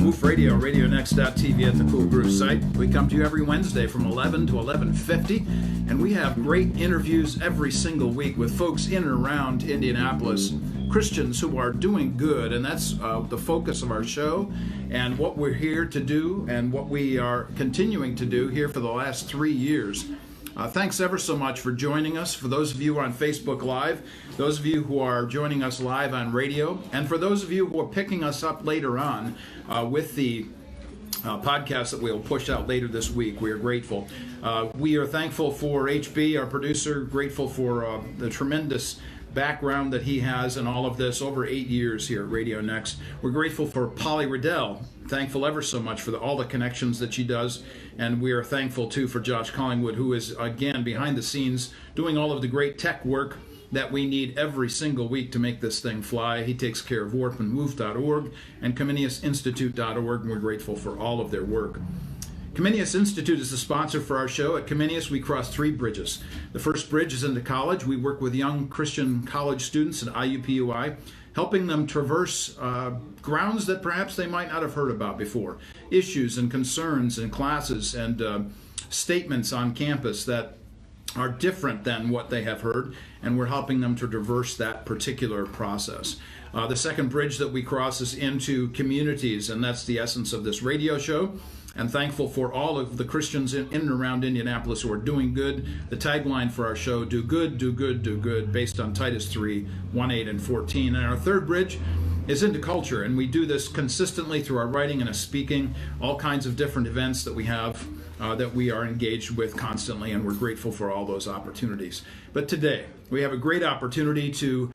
Woof Radio, RadioNext.tv at the Cool Groove site. We come to you every Wednesday from 11 to 11:50, and we have great interviews every single week with folks in and around Indianapolis, Christians who are doing good, and that's the focus of our show and what we're here to do and what we are continuing to do here for the last 3 years. Thanks ever so much for joining us. For those of you on Facebook Live, those of you who are joining us live on radio, and for those of you who are picking us up later on with the podcast that we'll push out later this week, we are grateful. We are thankful for HB, our producer, grateful for the tremendous background that he has in all of this, over 8 years here at Radio Next. We're grateful for Polly Riddell, thankful ever so much for all the connections that she does, and we are thankful too for Josh Collingwood, who is again behind the scenes doing all of the great tech work that we need every single week to make this thing fly. He takes care of warpandwoof.org and ComeniusInstitute.org, and we're grateful for all of their work. Comenius Institute is the sponsor for our show. At Comenius, we cross 3 bridges. The first bridge is into college. We work with young Christian college students at IUPUI, helping them traverse grounds that perhaps they might not have heard about before, issues and concerns and classes and statements on campus that are different than what they have heard, and we're helping them to traverse that particular process. The second bridge that we cross is into communities, and that's the essence of this radio show. And thankful for all of the Christians in and around Indianapolis who are doing good. The tagline for our show, do good, do good, do good, based on Titus 3, 1, 8, and 14. And our third bridge is into culture, and we do this consistently through our writing and our speaking, all kinds of different events that we have that we are engaged with constantly, and we're grateful for all those opportunities. But today, we have a great opportunity to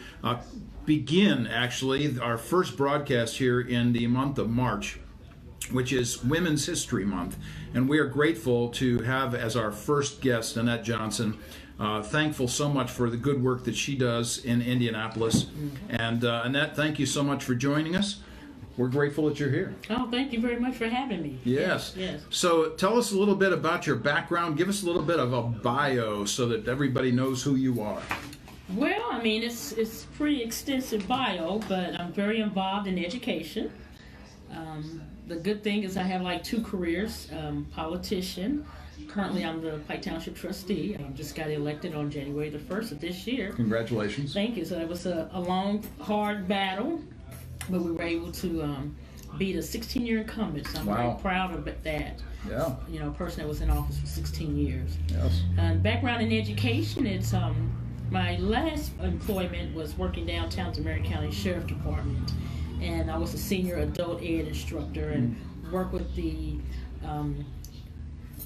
begin, actually, our first broadcast here in the month of March, which is Women's History Month. And we are grateful to have as our first guest Annette Johnson. Thankful so much for the good work that she does in Indianapolis. And Annette, thank you so much for joining us. We're grateful that you're here. Oh, thank you very much for having me. Yes. Yes. So tell us a little bit about your background. Give us a little bit of a bio so that everybody knows who you are. Well, I mean, it's pretty extensive bio, but I'm very involved in education. The good thing is I have like 2 careers, politician. Currently, I'm the Pike Township trustee. I just got elected on January the 1st of this year. Congratulations. Thank you. So it was a long, hard battle, but we were able to beat a 16-year incumbent. So I'm very proud of that. Yeah. You know, a person that was in office for 16 years. Yes. And background in education, it's my last employment was working downtown at the Marion County Sheriff Department. And I was a senior adult ed instructor and worked with the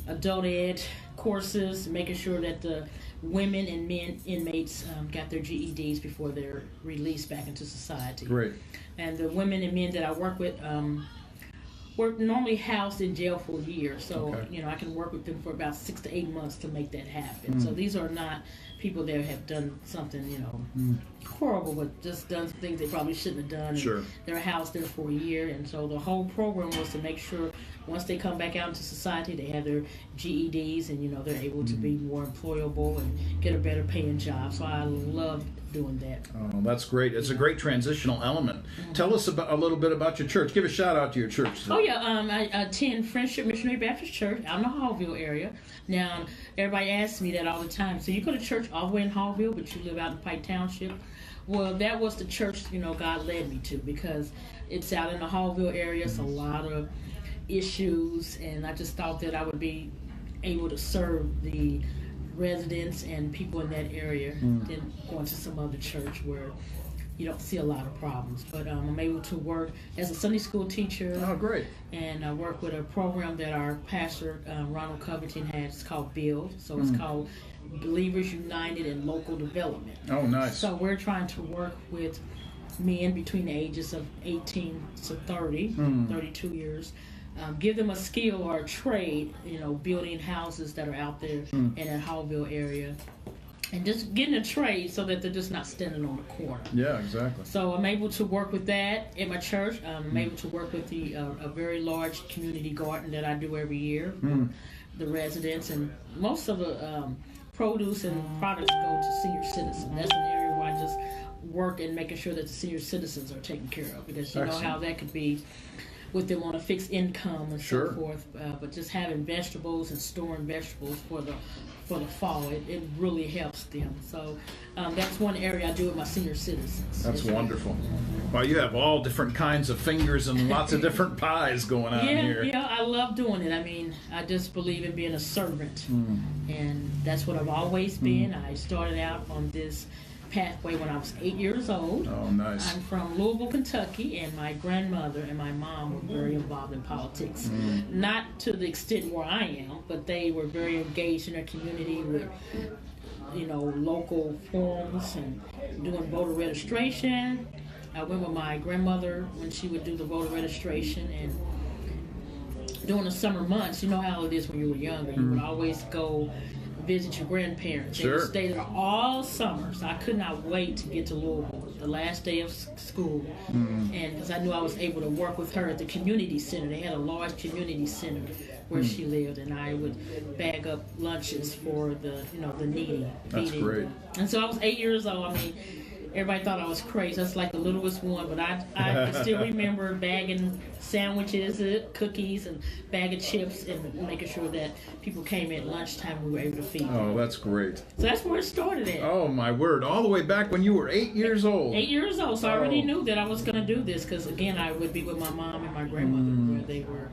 adult ed courses, making sure that the women and men inmates got their GEDs before they're released back into society. Great. And the women and men that I work with were normally housed in jail for a year. So, you know, I can work with them for about 6 to 8 months to make that happen. So these are not people that have done something, you know, horrible, but just done things they probably shouldn't have done. Sure. And they're housed there for a year. And so the whole program was to make sure once they come back out into society, they have their GEDs and, you know, they're able to be more employable and get a better paying job. So I love doing that. Oh, that's great. It's a great transitional element. Tell us about a little bit about your church. Give a shout out to your church. Oh, yeah. I attend Friendship Missionary Baptist Church out in the Hallville area. Now, everybody asks me that all the time. So you go to church all the way in Hallville, but you live out in Pike Township. Well, that was the church, you know, God led me to, because it's out in the Hallville area. It's a lot of issues, and I just thought that I would be able to serve the residents and people in that area than going to some other church where you don't see a lot of problems. But I'm able to work as a Sunday school teacher. Oh, great. And I work with a program that our pastor, Ronald Covington, has. It's called BUILD. So it's called Believers United in Local Development. Oh, nice. So we're trying to work with men between the ages of 18 to 30, 32 years. Give them a skill or a trade, you know, building houses that are out there in that Hallville area. And just getting a trade so that they're just not standing on the corner. Yeah, exactly. So I'm able to work with that at my church. I'm able to work with a very large community garden that I do every year with the residents. And most of the produce and products go to senior citizens. That's an area where I just work in making sure that the senior citizens are taken care of. Because you know how that could be with them on a fixed income and Sure. so forth. But just having vegetables and storing vegetables for the fall, it really helps them. So that's one area I do with my senior citizens. That's wonderful. Well, you have all different kinds of fingers and lots of different pies going on here. Yeah, I love doing it. I mean, I just believe in being a servant, and that's what I've always been. I started out on this pathway when I was 8 years old. Oh, nice. I'm from Louisville, Kentucky, and my grandmother and my mom were very involved in politics. Not to the extent where I am, but they were very engaged in their community with, local forums and doing voter registration. I went with my grandmother when she would do the voter registration, and during the summer months, you know how it is when you were younger. You would always go visit your grandparents. Sure. They would stay there all summer, so I could not wait to get to Louisville, the last day of school, and because I knew I was able to work with her at the community center. They had a large community center where she lived, and I would bag up lunches for the needy. That's great. And so I was 8 years old. I mean, everybody thought I was crazy. That's like the littlest one, but I still remember bagging sandwiches, cookies, and bag of chips, and making sure that people came at lunchtime. We were able to feed them. Oh, that's great. So that's where it started at. Oh, my word. All the way back when you were 8 years old. 8 years old, so I already knew that I was going to do this because, again, I would be with my mom and my grandmother where they were,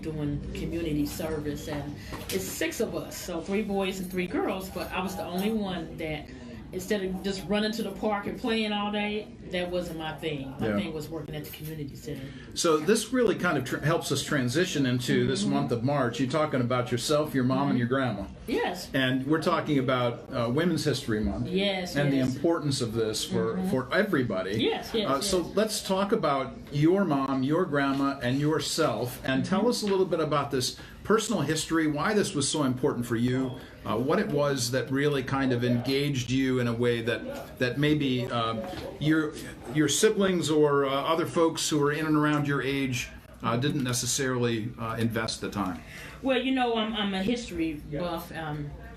doing community service. And it's 6 of us, so 3 boys and 3 girls, but I was the only one that, instead of just running to the park and playing all day, that wasn't my thing. My thing was working at the community center. So this really kind of helps us transition into this month of March. You're talking about yourself, your mom, and your grandma. Yes. And we're talking about Women's History Month. Yes, and yes. the importance of this for everybody. Yes, yes. So let's talk about your mom, your grandma, and yourself, and tell us a little bit about this personal history, why this was so important for you, what it was that really kind of engaged you in a way that maybe your siblings or other folks who are in and around your age didn't necessarily invest the time. Well, I'm a history buff.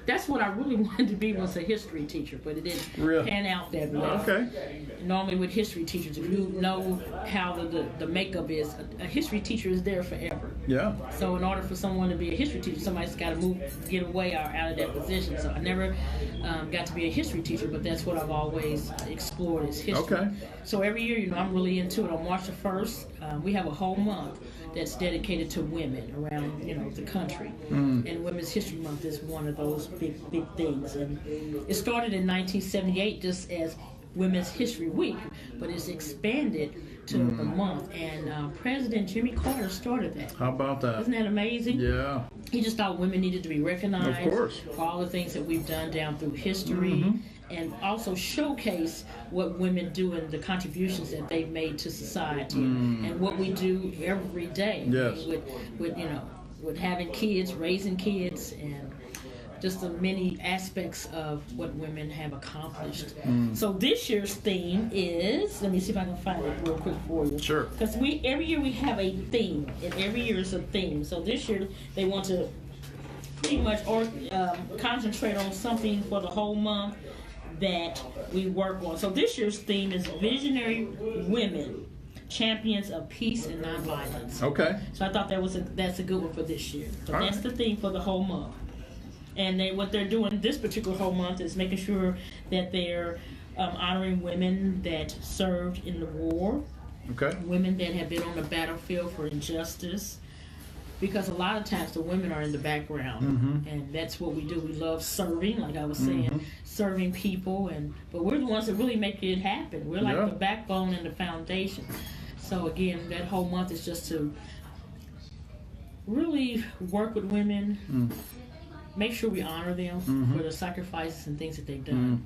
That's what I really wanted to be, was a history teacher, but it didn't pan out that way. Okay. Normally with history teachers, if you know how the makeup is, a history teacher is there forever. Yeah. So in order for someone to be a history teacher, somebody's got to get away or out of that position. So I never got to be a history teacher, but that's what I've always explored, is history. Okay. So every year, I'm really into it. On March the 1st, we have a whole month that's dedicated to women around, the country. And Women's History Month is one of those big things. And it started in 1978 just as Women's History Week, but it's expanded to the month. And President Jimmy Carter started that. How about that? Isn't that amazing? Yeah. He just thought women needed to be recognized Of course. for all the things that we've done down through history, and also showcase what women do and the contributions that they've made to society, and what we do every day. Yes. With having kids, raising kids, and just the many aspects of what women have accomplished. So this year's theme is, let me see if I can find it real quick for you. Sure. Because every year we have a theme, and every year is a theme. So this year they want to pretty much concentrate on something for the whole month that we work on. So this year's theme is Visionary Women, Champions of Peace and Nonviolence. Okay. So I thought that's a good one for this year. So All that's right. the theme for the whole month. And what they're doing this particular whole month is making sure that they're honoring women that served in the war, Okay. women that have been on the battlefield for injustice, because a lot of times the women are in the background, and that's what we do. We love serving, like I was saying, serving people, but we're the ones that really make it happen. We're like the backbone and the foundation. So again, that whole month is just to really work with women, make sure we honor them for the sacrifices and things that they've done.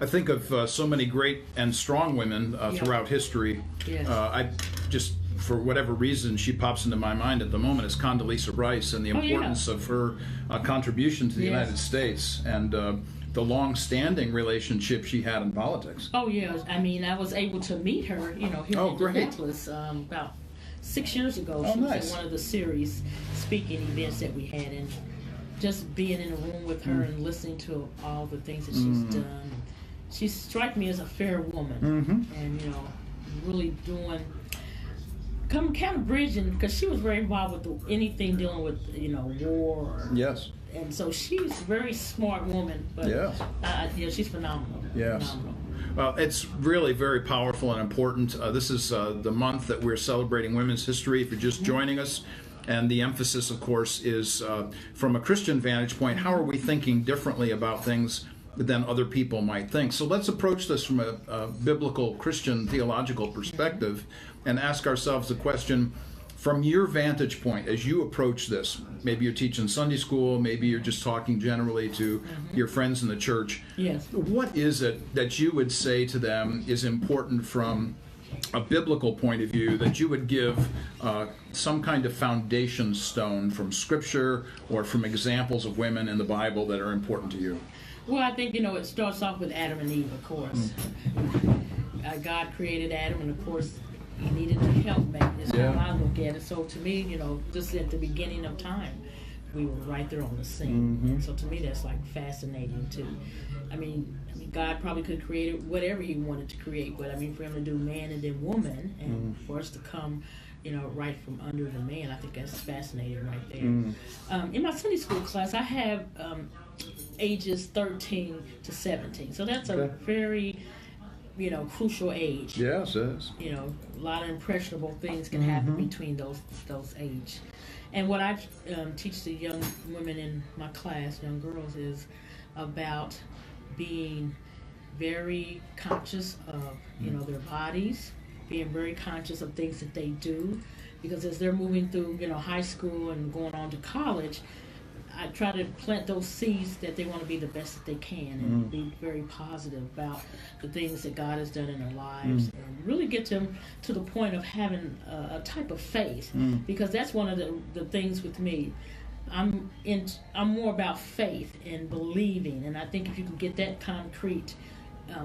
I think of so many great and strong women throughout history. Yes. I just, for whatever reason, she pops into my mind at the moment is Condoleezza Rice and the importance of her contribution to the United States and the long-standing relationship she had in politics. Oh, yeah. I mean, I was able to meet her, here in Indianapolis about 6 years ago. She was nice. at one of the series speaking events that we had, and just being in a room with her and listening to all the things that she's done. She struck me as a fair woman, and really doing come kind of bridging, because she was very involved with anything dealing with, war. Yes. And so she's a very smart woman. But she's phenomenal. Yes. Phenomenal. Well, it's really very powerful and important. This is the month that we're celebrating women's history. If you're just joining us, and the emphasis, of course, is from a Christian vantage point, how are we thinking differently about things than other people might think? So let's approach this from a biblical Christian theological perspective and ask ourselves the question, from your vantage point, as you approach this, maybe you're teaching Sunday school, maybe you're just talking generally to your friends in the church. Yes. What is it that you would say to them is important from a biblical point of view that you would give some kind of foundation stone from Scripture or from examples of women in the Bible that are important to you? Well, I think, it starts off with Adam and Eve, of course. God created Adam, and of course, he needed a helpmate. That's how I look at it. So to me, just at the beginning of time, we were right there on the scene. And so to me, that's like fascinating too. I mean, God probably could have created whatever he wanted to create, but for him to do man and then woman, and for us to come, right from under the man, I think that's fascinating right there. In my Sunday school class, I have ages 13 to 17, so that's a very crucial age. Yes, it is. A lot of impressionable things can happen between those age. And what I teach the young women in my class, young girls, is about being very conscious of their bodies, being very conscious of things that they do, because as they're moving through high school and going on to college, I try to plant those seeds that they want to be the best that they can, and be very positive about the things that God has done in their lives, and really get them to the point of having a type of faith, because that's one of the things with me. I'm more about faith and believing, and I think if you can get that concrete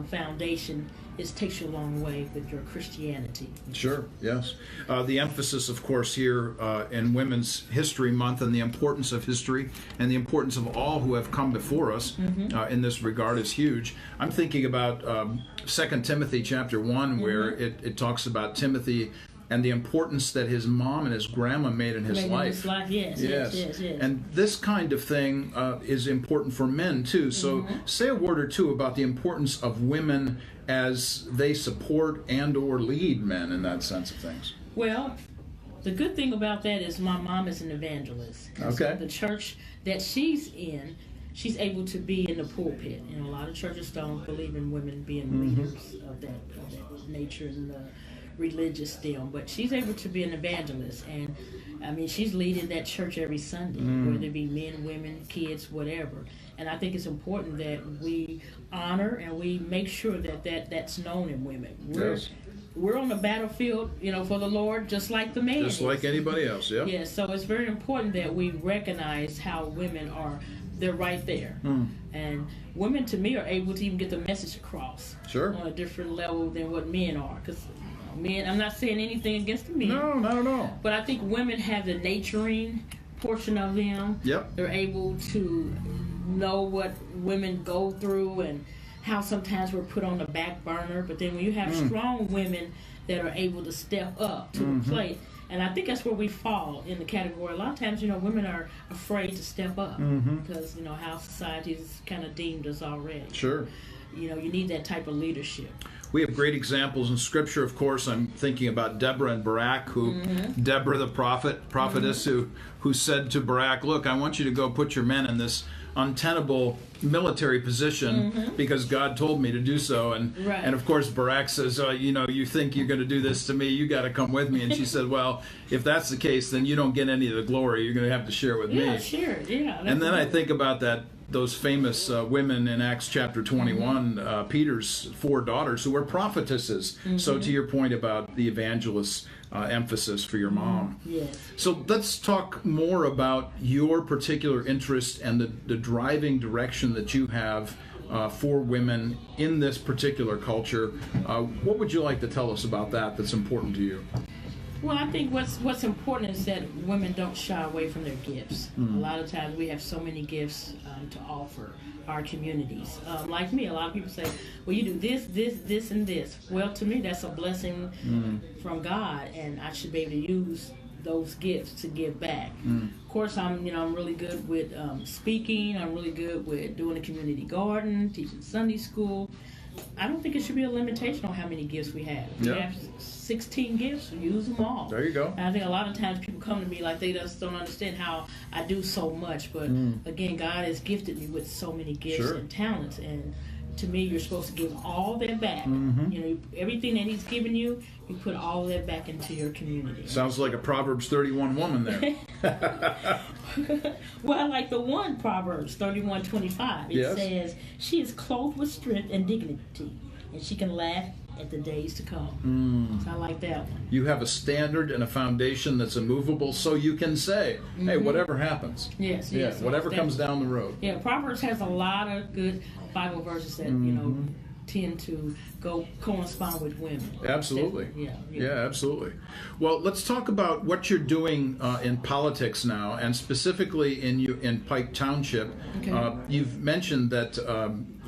foundation, it takes you a long way with your Christianity. Sure, yes. The emphasis, of course, here in Women's History Month, and the importance of history and the importance of all who have come before us in this regard is huge. I'm thinking about 2 Timothy chapter 1, where it talks about Timothy and the importance that his mom and his grandma made in his life. Yes. And this kind of thing is important for men too. So say a word or two about the importance of women as they support and or lead men in that sense of things. Well, the good thing about that is my mom is an evangelist. Okay. So the church that she's in, she's able to be in the pulpit. A lot of churches don't believe in women being leaders of that nature in the religious deal, but she's able to be an evangelist, and she's leading that church every Sunday, whether it be men, women, kids, whatever. And I think it's important that we honor and we make sure that's known in women. We're on the battlefield, for the Lord, just like the man. Just like anybody else, yeah. Yeah, so it's very important that we recognize how women they're right there. And women, to me, are able to even get the message across on a different level than what men are. Because men, I'm not saying anything against the men. No, not at all. But I think women have the nurturing portion of them. Yep. They're able to know what women go through and how sometimes we're put on the back burner. But then when you have strong women that are able to step up to the plate, and I think that's where we fall in the category. A lot of times, women are afraid to step up because, how society is kind of deemed us already. Sure. You need that type of leadership. We have great examples in Scripture, of course. I'm thinking about Deborah and Barak, Deborah the prophetess, who said to Barak, look, I want you to go put your men in this untenable military position because God told me to do so. And of course, Barak says, you think you're going to do this to me, you got to come with me. And she said, well, if that's the case, then you don't get any of the glory. You're going to have to share with me. Yeah, sure. Yeah. And then I think about those famous women in Acts chapter 21, Peter's 4 daughters who were prophetesses. So to your point about the evangelist's emphasis for your mom. Yes. So let's talk more about your particular interest and the driving direction that you have for women in this particular culture. What would you like to tell us about that's important to you? Well, I think what's important is that women don't shy away from their gifts. A lot of times we have so many gifts to offer our communities. Like me, a lot of people say, well, you do this, this, this, and this. Well, to me, that's a blessing from God, and I should be able to use those gifts to give back. Of course, I'm really good with speaking. I'm really good with doing a community garden, teaching Sunday school. I don't think it should be a limitation on how many gifts we have. If we have 16 gifts, use them all. There you go. And I think a lot of times people come to me like they just don't understand how I do so much. But again, God has gifted me with so many gifts and talents. And to me, you're supposed to give all that back. Everything that He's given you, you put all that back into your community. Sounds like a Proverbs 31 woman there. Well, I like the one Proverbs 31:25. It says, "She is clothed with strength and dignity, and she can laugh at the days to come." So I like that one. You have a standard and a foundation that's immovable, so you can say, hey, whatever happens. Yes. Whatever comes down the road. Yeah, Proverbs has a lot of good Bible verses that, tend to correspond with women. Absolutely. Yeah, absolutely. Well, let's talk about what you're doing in politics now, and specifically in Pike Township. Okay. You've mentioned that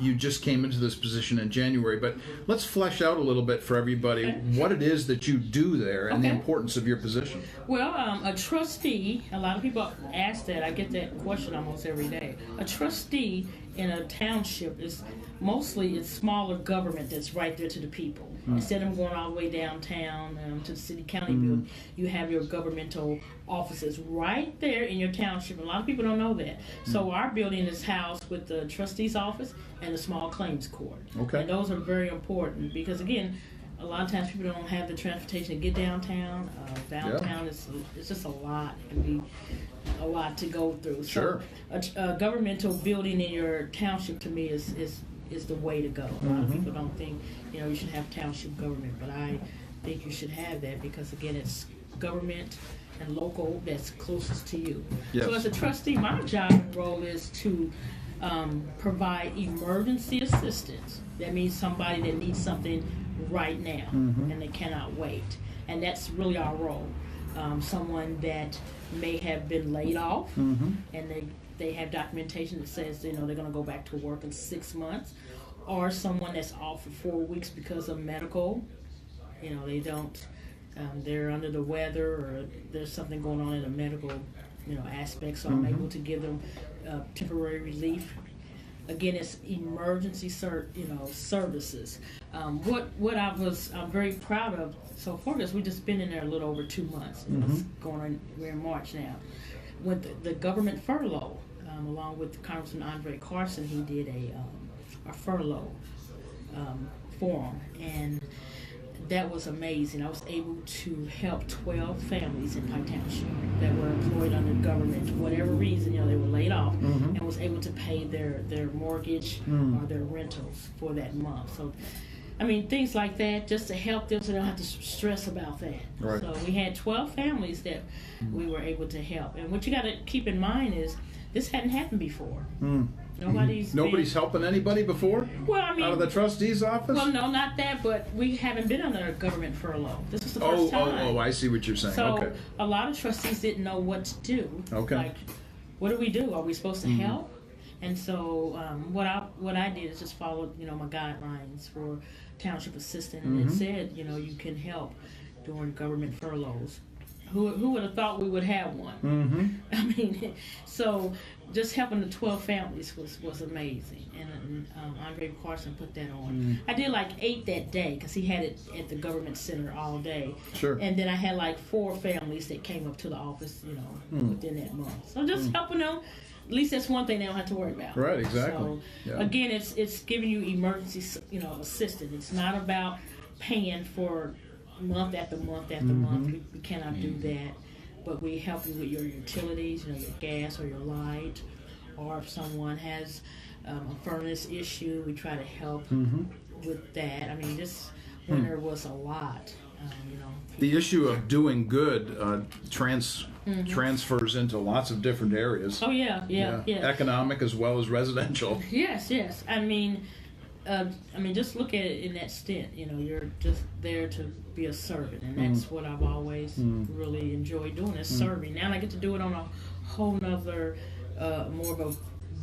you just came into this position in January, but let's flesh out a little bit for everybody what it is that you do there and the importance of your position. Well, a trustee, a lot of people ask that. I get that question almost every day. A trustee in a township is mostly it's smaller government that's right there to the people. Instead of going all the way downtown to the city county building, you have your governmental offices right there in your township. A lot of people don't know that. So our building is housed with the trustee's office and the small claims court. Okay. And those are very important because, again, a lot of times people don't have the transportation to get downtown. Downtown is it's just a lot. It can be a lot to go through. Sure. So a governmental building in your township to me is the way to go. A lot of people don't think you should have township government, but I think you should have that because again it's government and local that's closest to you. Yes. So as a trustee, my job and role is to provide emergency assistance. That means somebody that needs something right now and they cannot wait, and that's really our role. Someone that may have been laid off and they have documentation that says they're going to go back to work in 6 months, or someone that's off for 4 weeks because of medical. They don't they're under the weather or there's something going on in the medical aspect, so I'm able to give them temporary relief. Again, it's emergency services. I'm very proud of so far because we've just been in there a little over 2 months. We're in March now. With the government furlough, along with Congressman Andre Carson, he did a furlough forum, and that was amazing. I was able to help 12 families in Pike Township that were employed under government for whatever reason, they were laid off, and was able to pay their mortgage or their rentals for that month. So, I mean, things like that, just to help them so they don't have to stress about that. Right. So we had 12 families that we were able to help. And what you got to keep in mind is this hadn't happened before. Nobody's helping anybody before? Well, I mean, out of the trustee's office? Well, no, not that, but we haven't been under a government furlough. This is the first time. Oh, I see what you're saying. So a lot of trustees didn't know what to do. Okay. Like, what do we do? Are we supposed to help? And so what I did is just followed, my guidelines for township assistant, and it said, you can help during government furloughs. Who would have thought we would have one? I mean, so just helping the 12 families was amazing, and Andre Carson put that on. I did like 8 that day because he had it at the government center all day. Sure. And then I had like 4 families that came up to the office, within that month. So just helping them. At least that's one thing they don't have to worry about. Right, exactly. So again, it's giving you emergency, assistance. It's not about paying for month after month after month. We cannot do that. But we help you with your utilities, your gas or your light, or if someone has a furnace issue, we try to help with that. I mean, this winter was a lot. The issue of doing good transfers into lots of different areas. Oh, yeah. Economic as well as residential. Yes. I mean, I mean, just look at it in that stint. You know, you're just there to be a servant, and that's what I've always really enjoyed doing, is serving. Now I get to do it on a whole nother, more of a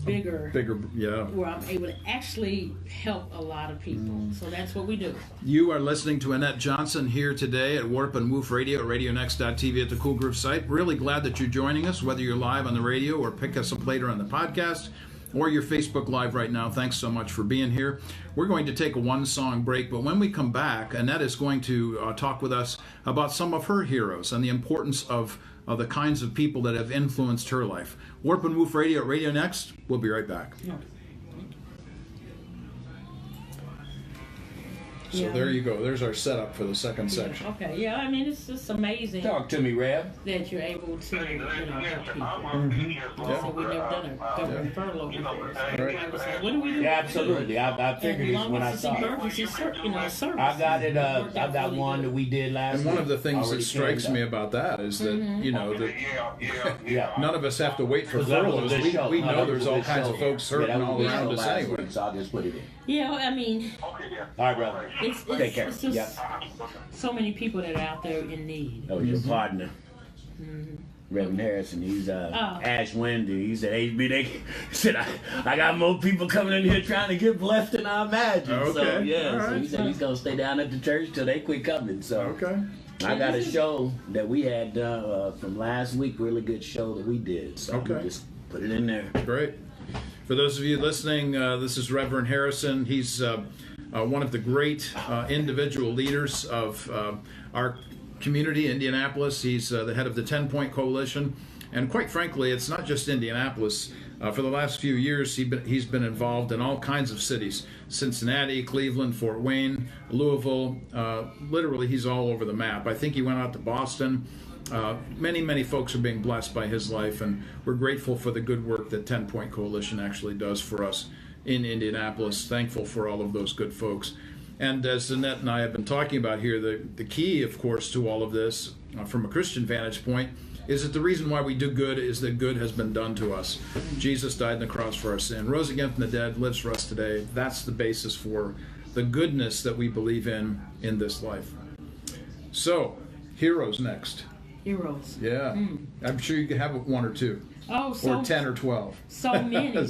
bigger, yeah. where I'm able to actually help a lot of people. So that's what we do. You are listening to Annette Johnson here today at Warp and Woof Radio at RadioNext.tv at the Cool Groove site. Really glad that you're joining us, whether you're live on the radio or pick us up later on the podcast, or your Facebook Live right now. Thanks so much for being here. We're going to take a one-song break, but when we come back, Annette is going to talk with us about some of her heroes and the importance of the kinds of people that have influenced her life. Warp and Woof Radio at Radio Next. We'll be right back. Yeah. So there you go. There's our setup for the second section. Okay, yeah, I mean, it's just amazing. Talk to me, Rev. That you're able to, help people. So we've never done a government furlough before. So everybody was like, what do we do? Yeah, absolutely. I figured this when I saw it. Emergency service. I got it. I got one that we did last And week. one of the things that strikes me about that is that, that none of us have to wait for furloughs. We know there's all kinds of folks hurting all around us anyway. So I'll just put it in. Yeah, I mean, all right, brother. Take care. It's just so many people that are out there in need. That was your partner, Reverend Harrison. He's Ash Wendy. He said, HB, he said, I got more people coming in here trying to get blessed than I imagined. Okay. So, yeah, All so right. he said he's going to stay down at the church till they quit coming. So, Okay. I got a show that we had from last week, really good show that we did. So, we just put it in there. Great. For those of you listening, this is Reverend Harrison. He's one of the great individual leaders of our community, Indianapolis. He's the head of the 10-Point Coalition. And quite frankly, it's not just Indianapolis. For the last few years, he's been involved in all kinds of cities. Cincinnati, Cleveland, Fort Wayne, Louisville. Literally, he's all over the map. I think he went out to Boston. Many folks are being blessed by his life, and we're grateful for the good work that 10-Point Coalition actually does for us in Indianapolis. Thankful for all of those good folks. And as Annette and I have been talking about here, the key, of course, to all of this, from a Christian vantage point, is that the reason why we do good is that good has been done to us. Jesus died on the cross for our sin, rose again from the dead, lives for us today. That's the basis for the goodness that we believe in this life. So, heroes next. Heroes. Yeah. I'm sure you could have one or two. Oh, so or 10 or 12. So many.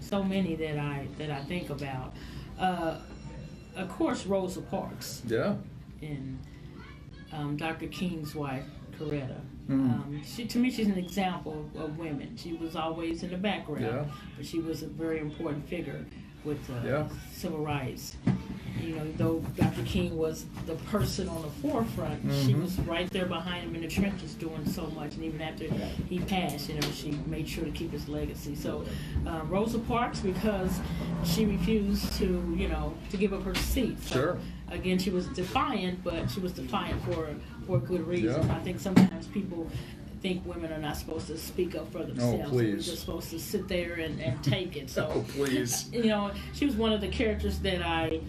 So many that I think about. Of course, Rosa Parks. Yeah. And Dr. King's wife, Coretta. To me, she's an example of women. She was always in the background, but she was a very important figure with civil rights. You know, though Dr. King was the person on the forefront, she was right there behind him in the trenches doing so much. And even after he passed, she made sure to keep his legacy. So Rosa Parks, because she refused to give up her seat. So, sure. Again, she was defiant, but she was defiant for a good reason. Yeah. I think sometimes people think women are not supposed to speak up for themselves. Oh, please. We're just supposed to sit there and take it. So, oh, please. She was one of the characters that I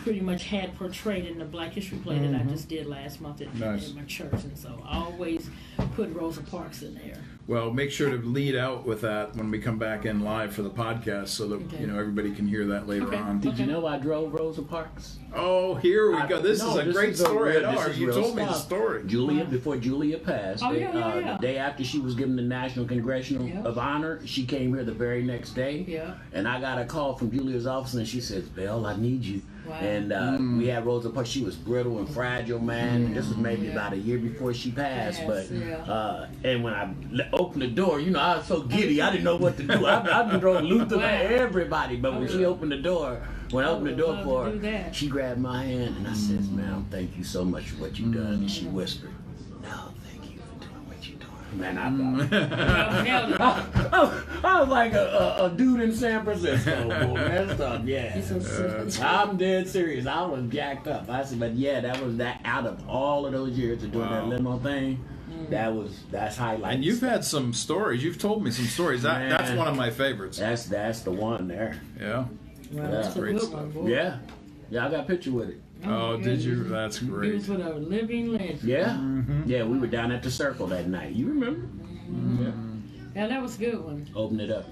pretty much had portrayed in the Black History play that I just did last month at my church. And so I always put Rosa Parks in there. Well, make sure to lead out with that when we come back in live for the podcast so that everybody can hear that later on. Did you know I drove Rosa Parks? Oh, here we go. This is a great story. You told me the story. Before Julia passed, the day after she was given the National Congressional of Honor, she came here the very next day. Yeah. And I got a call from Julia's office, and she says, "Belle, I need you." Wow. And we had Rosa Parks. She was brittle and fragile, man. And this was maybe about a year before she passed. And when I opened the door, I was so giddy. I didn't know what to do. I've been throwing Luther at everybody. But when she opened the door, when I opened the door for her, she grabbed my hand and I says, "Ma'am, thank you so much for what you've done." And she whispered, "No, thank you for doing what you're doing." Man, I was like a dude in San Francisco, boy, messed up, I'm dead serious. I was jacked up. I said, but that out of all of those years of doing that limo thing, that's highlights. And you've had some stories. You've told me some stories. That's one of my favorites. That's the one there. Yeah. Well, that's a good one, boy. Yeah, I got a picture with it. Oh, did you? That's He great. was with a living legend. Yeah, yeah. We were down at the Circle that night. You remember? Yeah, that was a good one. Open it up.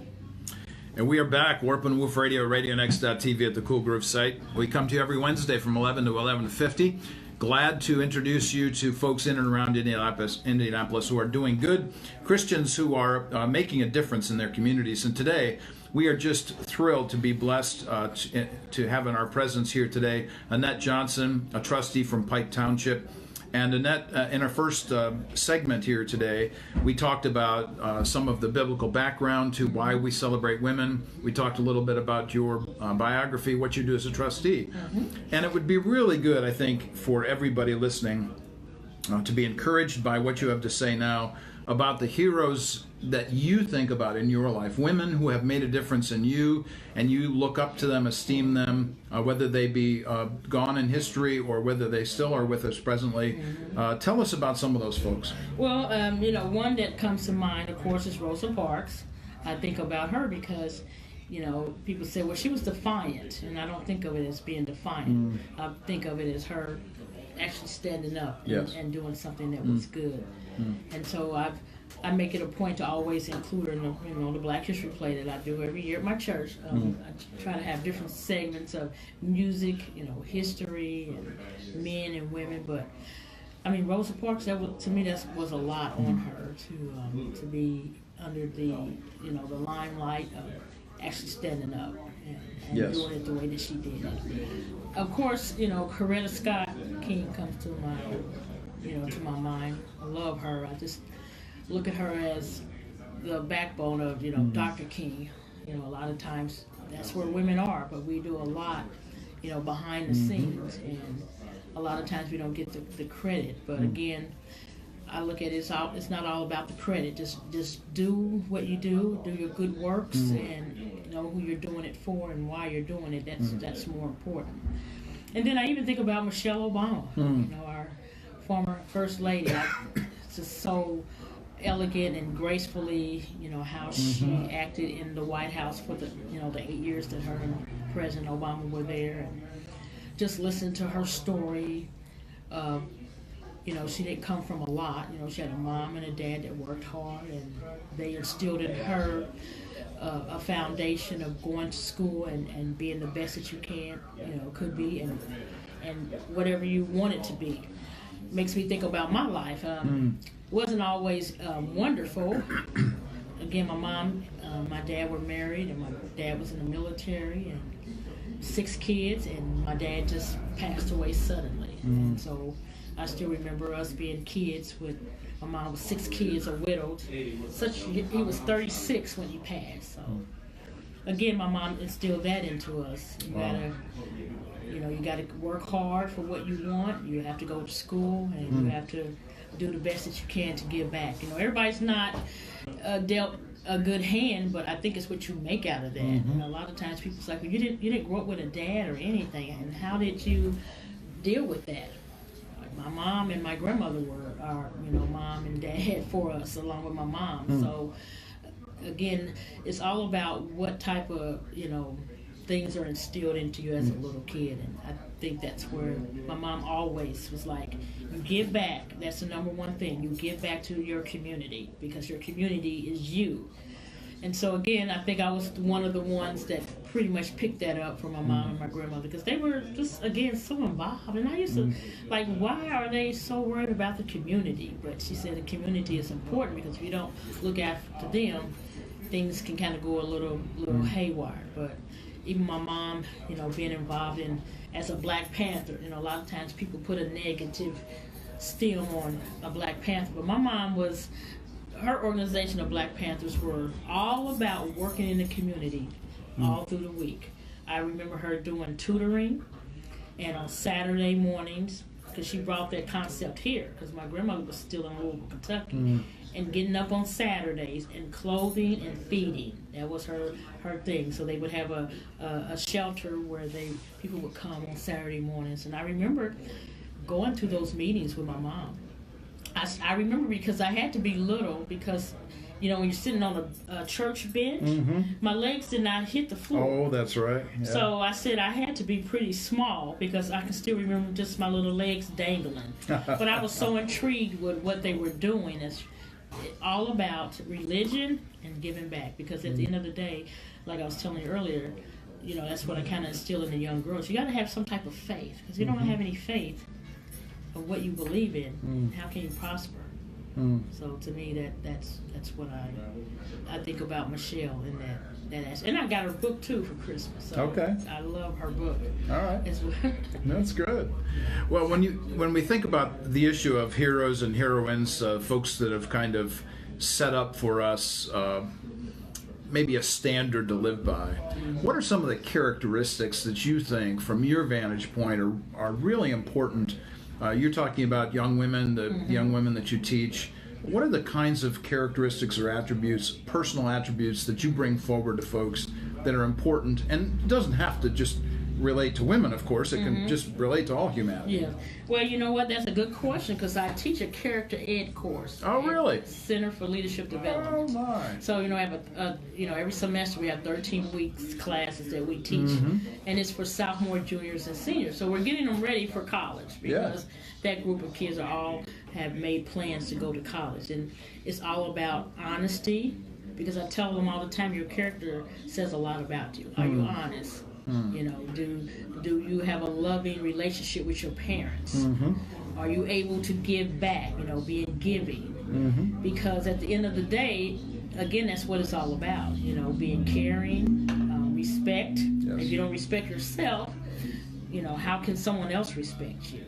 And we are back, Warp and Woof Radio, RadioNext.tv at the Cool Groove site. We come to you every Wednesday from 11 to 11:50. Glad to introduce you to folks in and around Indianapolis who are doing good, Christians who are making a difference in their communities. And today, we are just thrilled to be blessed to have in our presence here today Annette Johnson, a trustee from Pike Township. And Annette, in our first segment here today, we talked about some of the biblical background to why we celebrate women. We talked a little bit about your biography, what you do as a trustee. Mm-hmm. And it would be really good, I think, for everybody listening to be encouraged by what you have to say now about the heroes that you think about in your life, women who have made a difference in you, and you look up to them, esteem them, whether they be gone in history or whether they still are with us presently. Mm-hmm. Tell us about some of those folks. Well, one that comes to mind, of course, is Rosa Parks. I think about her because, people say, well, she was defiant, and I don't think of it as being defiant. I think of it as her actually standing up and doing something that was good. And so I make it a point to always include her in the Black History Play that I do every year at my church. I try to have different segments of music, history, and men and women. But I mean, Rosa Parks, to me, that was a lot on her to be under the the limelight of actually standing up and doing it the way that she did it. Of course, Coretta Scott King comes to my mind. I love her. I just look at her as the backbone of, Dr. King. A lot of times that's where women are, but we do a lot, behind the scenes, and a lot of times we don't get the credit. But again, I look at it's not all about the credit. Just do what you do your good works, and know who you're doing it for and why you're doing it. That's more important. And then I even think about Michelle Obama, our former First Lady. It's just so elegant and gracefully, how she acted in the White House for the 8 years that her and President Obama were there, and just listen to her story. She didn't come from a lot. She had a mom and a dad that worked hard, and they instilled in her a foundation of going to school and being the best that you could be, and whatever you want it to be. Makes me think about my life. Wasn't always wonderful. Again, my mom, my dad were married, and my dad was in the military, and 6 kids, and my dad just passed away suddenly. And so I still remember us being kids with my mom with 6 kids, a widowed. He was 36 when he passed. So again, my mom instilled that into us. You gotta work hard for what you want. You have to go to school, and you have to do the best that you can to give back. Everybody's not dealt a good hand, but I think it's what you make out of that. And a lot of times people say, well, you didn't grow up with a dad or anything, and how did you deal with that? My mom and my grandmother were our mom and dad for us, along with my mom. So again, it's all about what type of things are instilled into you as a little kid, and I think that's where my mom always was like, you give back. That's the number one thing. You give back to your community, because your community is you. And so again, I think I was one of the ones that pretty much picked that up from my mom and my grandmother, because they were just, again, so involved. And I used to, like, why are they so worried about the community? But she said the community is important, because if you don't look after them, things can kind of go a little haywire. But even my mom, being involved as a Black Panther, a lot of times people put a negative stem on a Black Panther. But my mom her organization of Black Panthers were all about working in the community all through the week. I remember her doing tutoring, and on Saturday mornings, because she brought that concept here, because my grandmother was still in Louisville, Kentucky, and getting up on Saturdays and clothing and feeding. That was her thing. So they would have a shelter where people would come on Saturday mornings. And I remember going to those meetings with my mom. I remember because I had to be little, because when you're sitting on a church bench, my legs did not hit the floor. Oh, that's right. Yeah. So I said I had to be pretty small, because I can still remember just my little legs dangling. But I was so intrigued with what they were doing as all about religion and giving back, because at the end of the day, like I was telling you earlier, that's what I kind of instill in the young girls. You got to have some type of faith, because if you don't have any faith of what you believe in, how can you prosper? So to me, that's what I think about Michelle in that aspect. And I got her book too for Christmas. So okay. I love her book. All right. As well. That's good. Well, when we think about the issue of heroes and heroines, folks that have kind of set up for us maybe a standard to live by, what are some of the characteristics that you think, from your vantage point, are really important? You're talking about young women, the young women that you teach. What are the kinds of characteristics or attributes, personal attributes, that you bring forward to folks that are important? And it doesn't have to just relate to women, of course. It can just relate to all humanity. Yeah. Well, you know what? That's a good question, because I teach a character ed course. Oh, really? Center for Leadership Development. Oh, my. So, I have every semester we have 13 weeks classes that we teach, and it's for sophomore, juniors, and seniors. So we're getting them ready for college, because that group of kids have made plans to go to college, and it's all about honesty, because I tell them all the time, your character says a lot about you. Are you honest? Do you have a loving relationship with your parents? Are you able to give back? Being giving. Because at the end of the day, again, that's what it's all about. Being caring, respect. Yes. If you don't respect yourself, how can someone else respect you?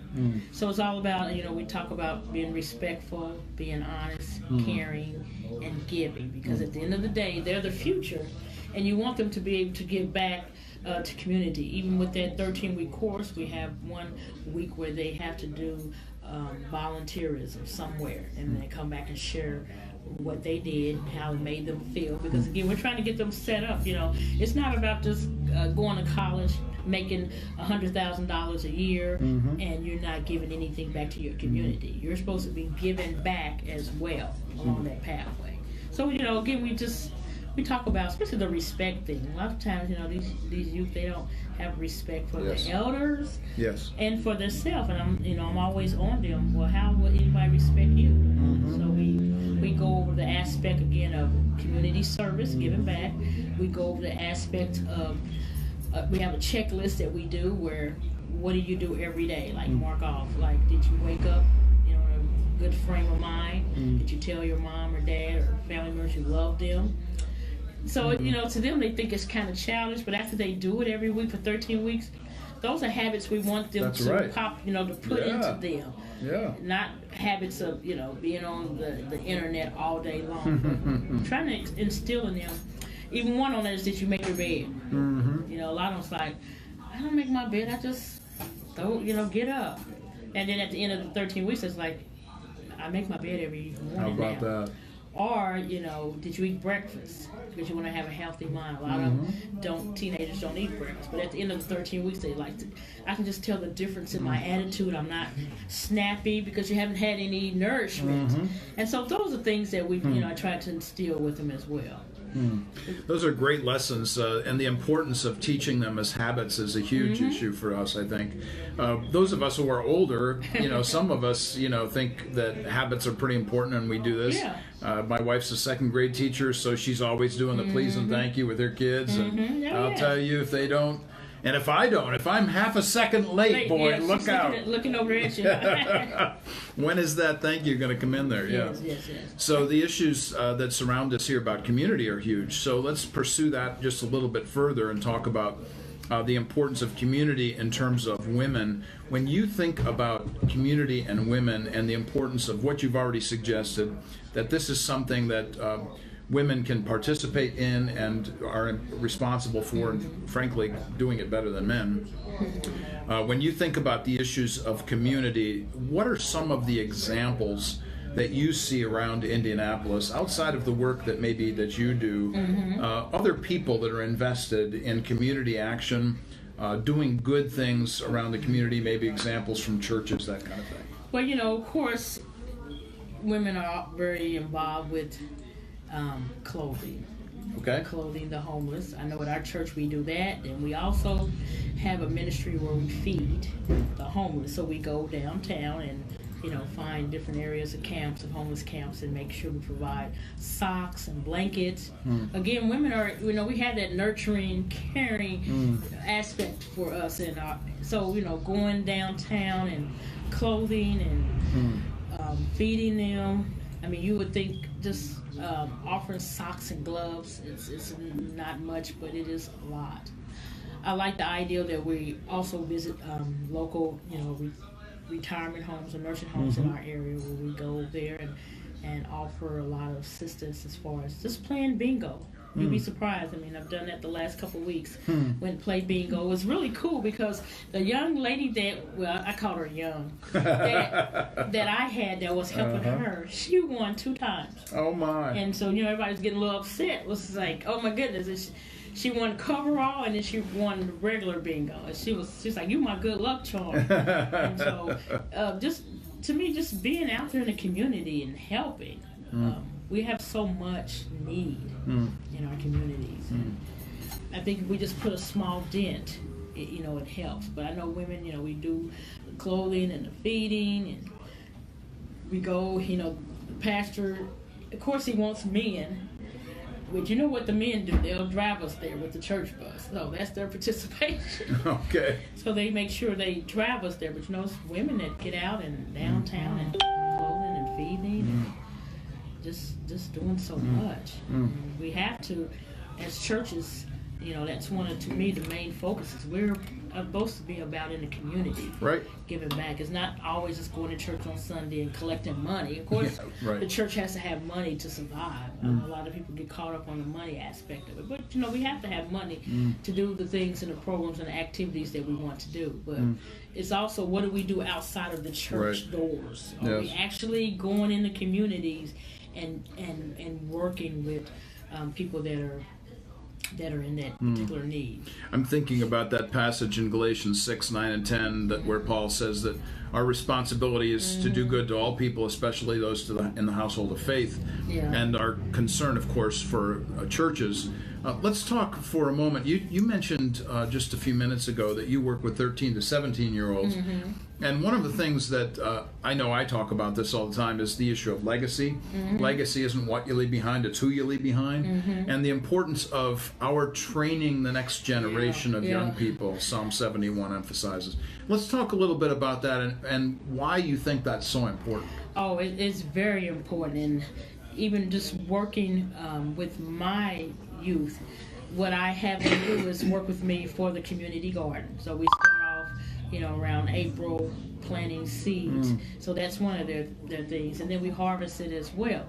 So it's all about, we talk about being respectful, being honest, caring, and giving. Because at the end of the day, they're the future, and you want them to be able to give back to community. Even with that 13-week course, we have 1 week where they have to do volunteerism somewhere, and they come back and share what they did, how it made them feel. Because again, we're trying to get them set up. It's not about just going to college, making $100,000 a year, and you're not giving anything back to your community. You're supposed to be giving back as well along that pathway. So again, we talk about, especially the respect thing. A lot of times, these youth, they don't have respect for their elders, and for themselves. And I'm always on them. Well, how will anybody respect you? So we go over the aspect again of community service, giving back. We go over the aspect of we have a checklist that we do where, what do you do every day? Like mark off. Like, did you wake up in a good frame of mind? Did you tell your mom or dad or family members you love them? So, to them, they think it's kind of childish, but after they do it every week for 13 weeks, those are habits we want them to put into them. Yeah. Not habits of, being on the internet all day long. Trying to instill in them. Even one on that is that you make your bed. A lot of them's like, I don't make my bed, I just get up. And then at the end of the 13 weeks, it's like, I make my bed every morning. How about that? Or, did you eat breakfast? Because you want to have a healthy mind. A lot of teenagers don't eat breakfast. But at the end of the 13 weeks, they like to. I can just tell the difference in my attitude. I'm not snappy because you haven't had any nourishment. And so those are things that we, I try to instill with them as well. Those are great lessons, and the importance of teaching them as habits is a huge issue for us, I think. Those of us who are older, some of us, think that habits are pretty important, and we do this. Yeah. My wife's a second grade teacher, so she's always doing the please and thank you with her kids, and I'll tell you, if they don't, and if I'm half a second late, boy, look out. Looking over at you. When is that thank you going to come in there? Yes. So the issues that surround us here about community are huge. So let's pursue that just a little bit further and talk about the importance of community in terms of women. When you think about community and women and the importance of what you've already suggested, that this is something that women can participate in and are responsible for, and frankly, doing it better than men. When you think about the issues of community, what are some of the examples that you see around Indianapolis, outside of the work that you do, other people that are invested in community action, doing good things around the community, maybe examples from churches, that kind of thing? Well, of course, women are very involved with clothing. Okay. Clothing the homeless. I know at our church we do that, and we also have a ministry where we feed the homeless. So we go downtown and find different areas of camps, of homeless camps, and make sure we provide socks and blankets. Again, women are, we have that nurturing, caring aspect for us, and so going downtown and clothing and feeding them. I mean, you would think just offering socks and gloves, it's not much, but it is a lot. I like the idea that we also visit local, retirement homes or nursing homes in our area, where we go there and offer a lot of assistance as far as just playing bingo. You'd be surprised. I mean, I've done that the last couple of weeks. Went and played bingo. It was really cool because the young lady I call her young, that I had that was helping her, she won 2 times. Oh, my. And so, everybody's getting a little upset. It was like, oh, my goodness. She won coverall, and then she won the regular bingo. And she's like, you my good luck charm. And so, to me, just being out there in the community and helping. We have so much need in our communities. And I think if we just put a small dent, it helps. But I know women, we do the clothing and the feeding, and we go, the pastor, of course he wants men, but you know what the men do? They'll drive us there with the church bus. So that's their participation. Okay. So they make sure they drive us there. But it's women that get out and downtown and clothing and feeding and just doing so much. And we have to, as churches, that's one of, to me, the main focuses. We're supposed to be about in the community, right? Giving back. It's not always just going to church on Sunday and collecting money. Of course, the church has to have money to survive. A lot of people get caught up on the money aspect of it, but we have to have money to do the things and the programs and the activities that we want to do. But it's also, what do we do outside of the church doors? Are we actually going in the communities and working with people that are in that particular need? I'm thinking about that passage in Galatians 6, 9, and 10, where Paul says that our responsibility is to do good to all people, especially those in the household of faith, and our concern, of course, for churches. Let's talk for a moment. You mentioned just a few minutes ago that you work with 13 to 17-year-olds. And one of the things that I know I talk about this all the time is the issue of legacy. Legacy isn't what you leave behind, it's who you leave behind. And the importance of our training the next generation of young people, Psalm 71 emphasizes. Let's talk a little bit about that and why you think that's so important. Oh, it's very important. And even just working with my youth, what I have them do is work with me for the community garden. So we start off, around April, planting seeds. So that's one of their things. And then we harvest it as well.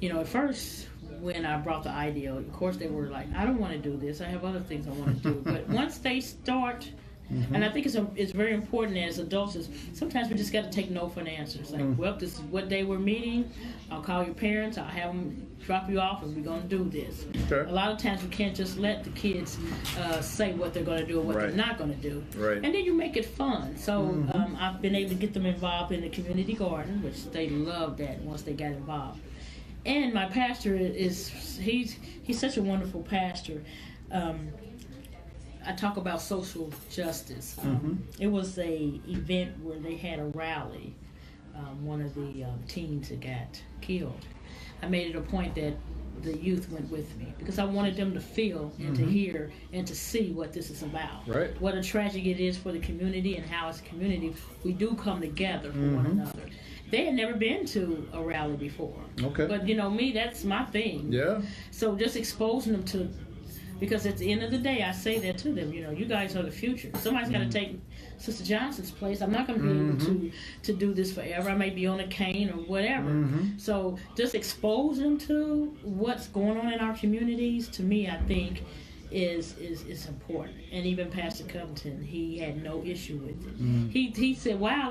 At first, when I brought the idea, of course they were like, I don't want to do this. I have other things I want to do. But once they start, and I think it's very important as adults, is sometimes we just got to take no for an answer. It's like, well, this is what day we're meeting. I'll call your parents. I'll have them drop you off, and we're going to do this. A lot of times we can't just let the kids say what they're going to do and what they're not going to do. And then you make it fun. So I've been able to get them involved in the community garden, which they loved that once they got involved. And my pastor he's such a wonderful pastor. I talk about social justice. It was a event where they had a rally. One of the teens that got killed. I made it a point that the youth went with me because I wanted them to feel and to hear and to see what this is about. What a tragedy it is for the community, and how as a community we do come together for one another. They had never been to a rally before. But me, that's my thing. So just exposing them to, because at the end of the day, I say that to them, you guys are the future. Somebody's got to take Sister Johnson's place. I'm not going to be able to do this forever. I may be on a cane or whatever. So just expose them to what's going on in our communities, to me, I think, is important. And even Pastor Covington, he had no issue with it. He said, wow,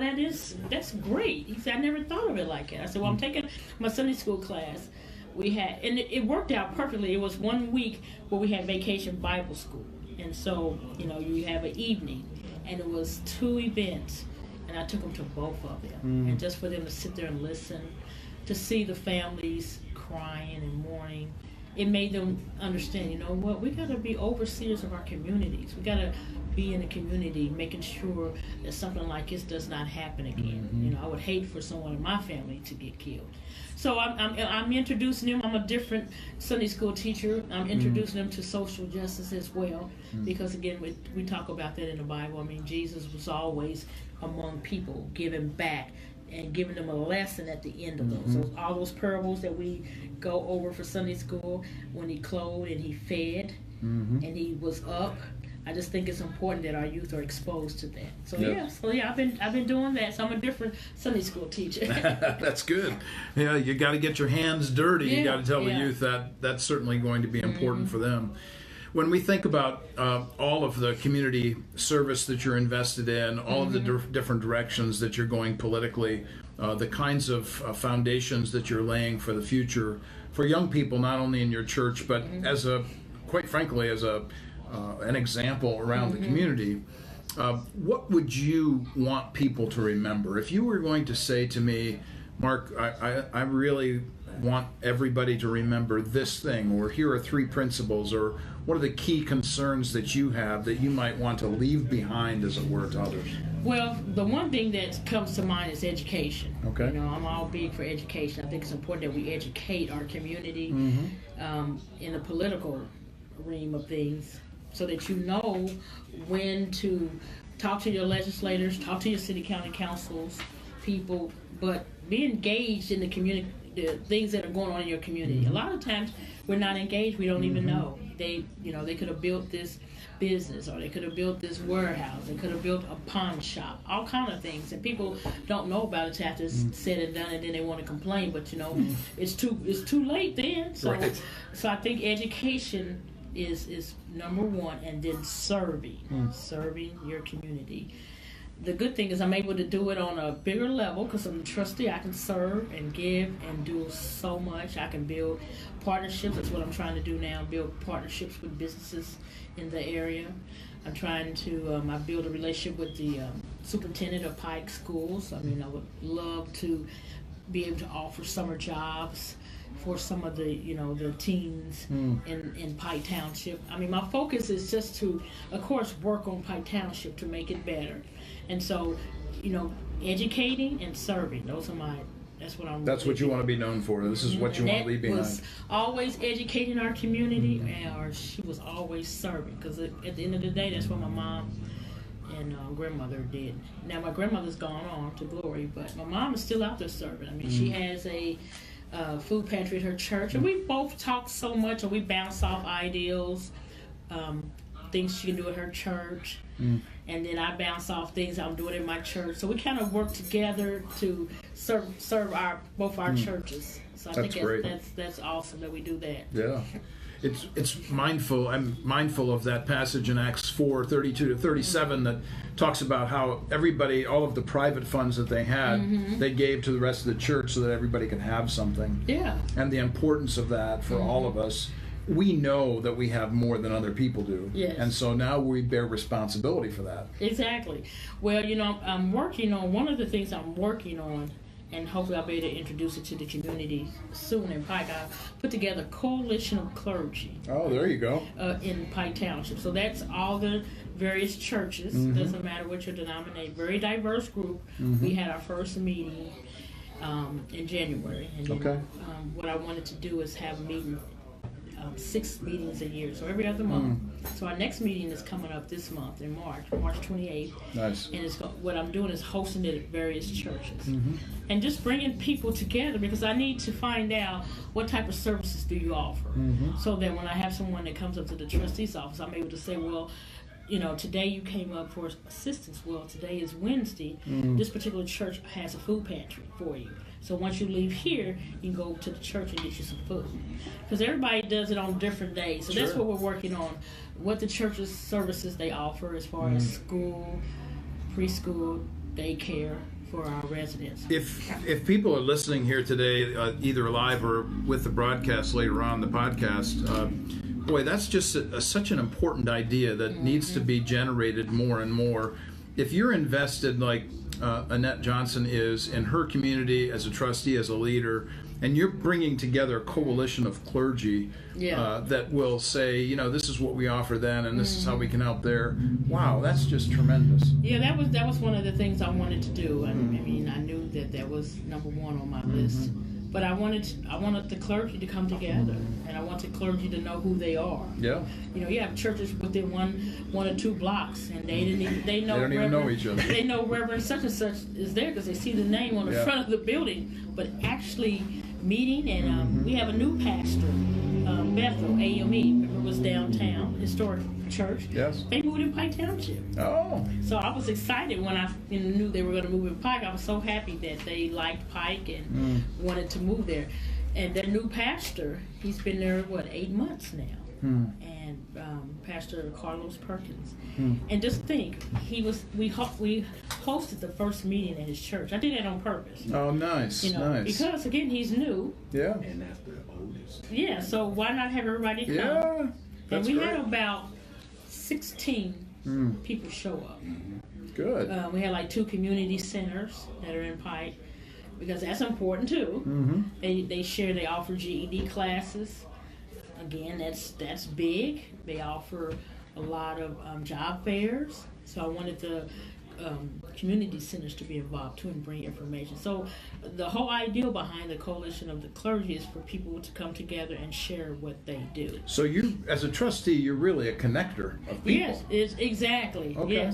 that's great. He said, I never thought of it like that. I said, well, I'm taking my Sunday school class. We had, and it worked out perfectly. It was 1 week where we had vacation Bible school. And so, you have an evening, and it was 2 events, and I took them to both of them. And just for them to sit there and listen, to see the families crying and mourning, it made them understand, you know what, we got to be overseers of our communities. We got to be in the community, making sure that something like this does not happen again. You know, I would hate for someone in my family to get killed. So I'm introducing them. I'm a different Sunday school teacher. I'm introducing them to social justice as well, because again, we talk about that in the Bible. I mean, Jesus was always among people, giving back and giving them a lesson at the end of those. So all those parables that we go over for Sunday school, when he clothed and he fed and he was up. I just think it's important that our youth are exposed to that. So I've been doing that. So I'm a different Sunday school teacher. That's good. Yeah, you got to get your hands dirty. You got to tell the youth that that's certainly going to be important for them. When we think about all of the community service that you're invested in, all of the different directions that you're going politically, the kinds of foundations that you're laying for the future for young people, not only in your church, but as quite frankly, as an example around the community, what would you want people to remember? If you were going to say to me, Mark, I really want everybody to remember this thing, or here are 3 principles, or what are the key concerns that you have that you might want to leave behind, as it were, to others? Well, the one thing that comes to mind is education. Okay. You know, I'm all big for education. I think it's important that we educate our community in the political realm of things, so that you know when to talk to your legislators, talk to your city, county councils, people, but be engaged in the community, the things that are going on in your community. A lot of times we're not engaged. We don't even know. They could have built this business, or they could have built this warehouse. They could have built a pawn shop, all kind of things, and people don't know about it after it's said and done, and then they want to complain. But you know, it's too late then. So I think education is number one, and then serving your community. The good thing is I'm able to do it on a bigger level because I'm a trustee. I can serve and give and do so much. I can build partnerships. That's what I'm trying to do now, build partnerships with businesses in the area. I'm trying to I build a relationship with the superintendent of Pike Schools. I mean, I would love to be able to offer summer jobs for some of the the teens in Pike Township. I mean, my focus is just to, of course, work on Pike Township to make it better. And so, educating and serving, that's what I'm. That's what you want to be known for. This is what you want to leave behind. Was always educating our community, or she was always serving, because at the end of the day, that's what my mom and grandmother did. Now my grandmother's gone on to glory, but my mom is still out there serving. I mean, she has a food pantry at her church, and we both talk so much, and we bounce off ideals, things she can do at her church, and then I bounce off things I'm doing in my church. So we kind of work together to serve both our churches. So I think that's awesome that we do that. Yeah. It's mindful. I'm mindful of that passage in Acts 4:32-37 that talks about how everybody, all of the private funds that they had, they gave to the rest of the church so that everybody could have something. Yeah. And the importance of that for all of us. We know that we have more than other people do. Yes. And so now we bear responsibility for that. Exactly. Well, I'm working on, one of the things I'm working on, and hopefully I'll be able to introduce it to the community soon in Pike. I put together a coalition of clergy. Oh, there you go. In Pike Township. So that's all the various churches. Doesn't matter what your denomination. Very diverse group. We had our first meeting in January. And then, what I wanted to do is have a meeting, 6 meetings a year, so every other month. So our next meeting is coming up this month in March 28th. Nice. And what I'm doing is hosting it at various churches, and just bringing people together, because I need to find out what type of services do you offer, so that when I have someone that comes up to the trustee's office, I'm able to say, well, today you came up for assistance. Well, today is Wednesday. This particular church has a food pantry for you. So once you leave here, you can go to the church and get you some food. Because everybody does it on different days. So that's what we're working on. What the church's services they offer as far as school, preschool, daycare for our residents. If people are listening here today, either live or with the broadcast later on, the podcast, boy, that's just such an important idea that needs to be generated more and more. If you're invested like Annette Johnson is in her community as a trustee, as a leader, And you're bringing together a coalition of clergy that will say, you know, this is what we offer then, and this is how we can help there. Wow, that's just tremendous. Yeah, that was one of the things I wanted to do. I mean, I knew that was number one on my list. But I wanted the clergy to come together, and I wanted clergy to know who they are. Yeah. You know, you have churches within one or two blocks, and they don't even know each other. They know Reverend such and such is there because they see the name on the front of the building. But actually meeting, and we have a new pastor, Bethel AME. Remember, was downtown historic church. Yes. They moved in Pike Township. Oh. So I was excited when I knew they were going to move in Pike. I was so happy that they liked Pike and wanted to move there. And their new pastor, he's been there, 8 months now. And Pastor Carlos Perkins. And just think, we hosted the first meeting at his church. I did that on purpose. Oh, nice, you know, nice. Because again, he's new. Yeah. And that's the oldest. Yeah. So why not have everybody come? Yeah. And we had about 16 people show up. Good. We had like 2 community centers that are in Pike, because that's important too. They offer GED classes. Again, that's big. They offer a lot of job fairs. So I wanted the community centers to be involved too and bring information. So the whole idea behind the Coalition of the Clergy is for people to come together and share what they do. So you, as a trustee, you're really a connector of people. Yes, it's exactly. Okay.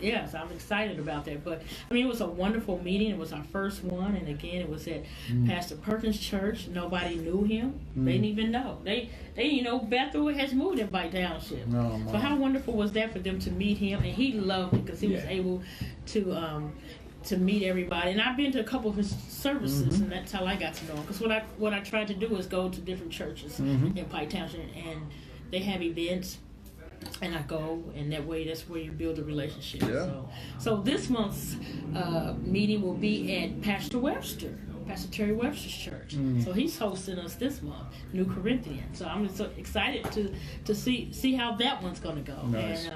Yes, I'm excited about that. But I mean, it was a wonderful meeting. It was our first one, and again, it was at Pastor Perkins' church. Nobody knew him. They didn't even know. They Bethel has moved in Pike Township. Oh, so how wonderful was that for them to meet him? And he loved it because he was able to meet everybody. And I've been to a couple of his services, and that's how I got to know him. Because what I tried to do is go to different churches in Pike Township, and they have events, and I go, and that's where you build a relationship. Yeah. So this month's meeting will be at Pastor Terry Webster's church. So he's hosting us this month, New Corinthians. So I'm so excited to see how that one's going to go. Nice. And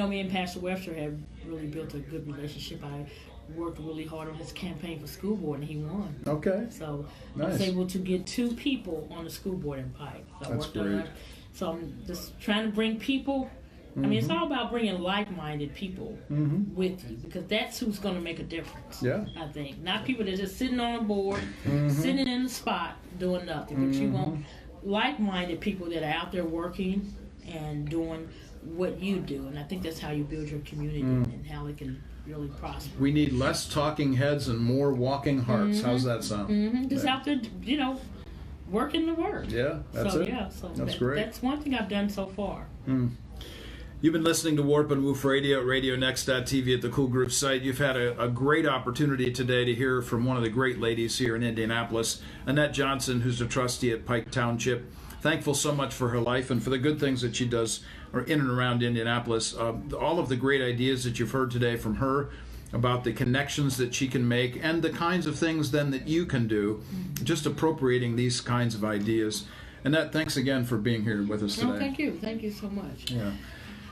me and Pastor Webster have really built a good relationship. I worked really hard on his campaign for school board, and he won. Okay. So I was able to get 2 people on the school board in Pike. So That's great. So I'm just trying to bring people. I mean, it's all about bringing like-minded people with you, because that's who's going to make a difference. Yeah. I think. Not people that are just sitting on a board, sitting in the spot, doing nothing. But you want like-minded people that are out there working and doing what you do. And I think that's how you build your community and how it can really prosper. We need less talking heads and more walking hearts. How's that sound? Just out there, working the word. Yeah, that's it. So that's great. That's one thing I've done so far. You've been listening to Warp and Woof Radio at RadioNext.tv at the Cool Group site. You've had a great opportunity today to hear from one of the great ladies here in Indianapolis, Annette Johnson, who's a trustee at Pike Township. Thankful so much for her life and for the good things that she does in and around Indianapolis. All of the great ideas that you've heard today from her about the connections that she can make and the kinds of things then that you can do, just appropriating these kinds of ideas. Annette, thanks again for being here with us today. Oh, thank you. Thank you so much. Yeah.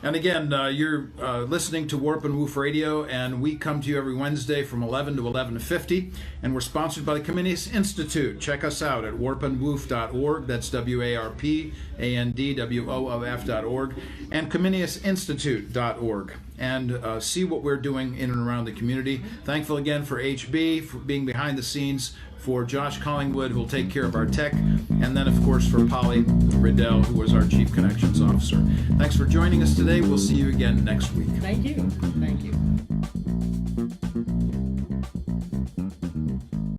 And again, you're listening to Warp and Woof Radio, and we come to you every Wednesday from 11 to 11:50, and we're sponsored by the Comenius Institute. Check us out at warpandwoof.org. That's WARPANDWOOF.org, and ComeniusInstitute.org, and see what we're doing in and around the community. Thankful again for HB for being behind the scenes, for Josh Collingwood, who will take care of our tech, and then, of course, for Polly Riddell, who was our Chief Connections Officer. Thanks for joining us today. We'll see you again next week. Thank you. Thank you.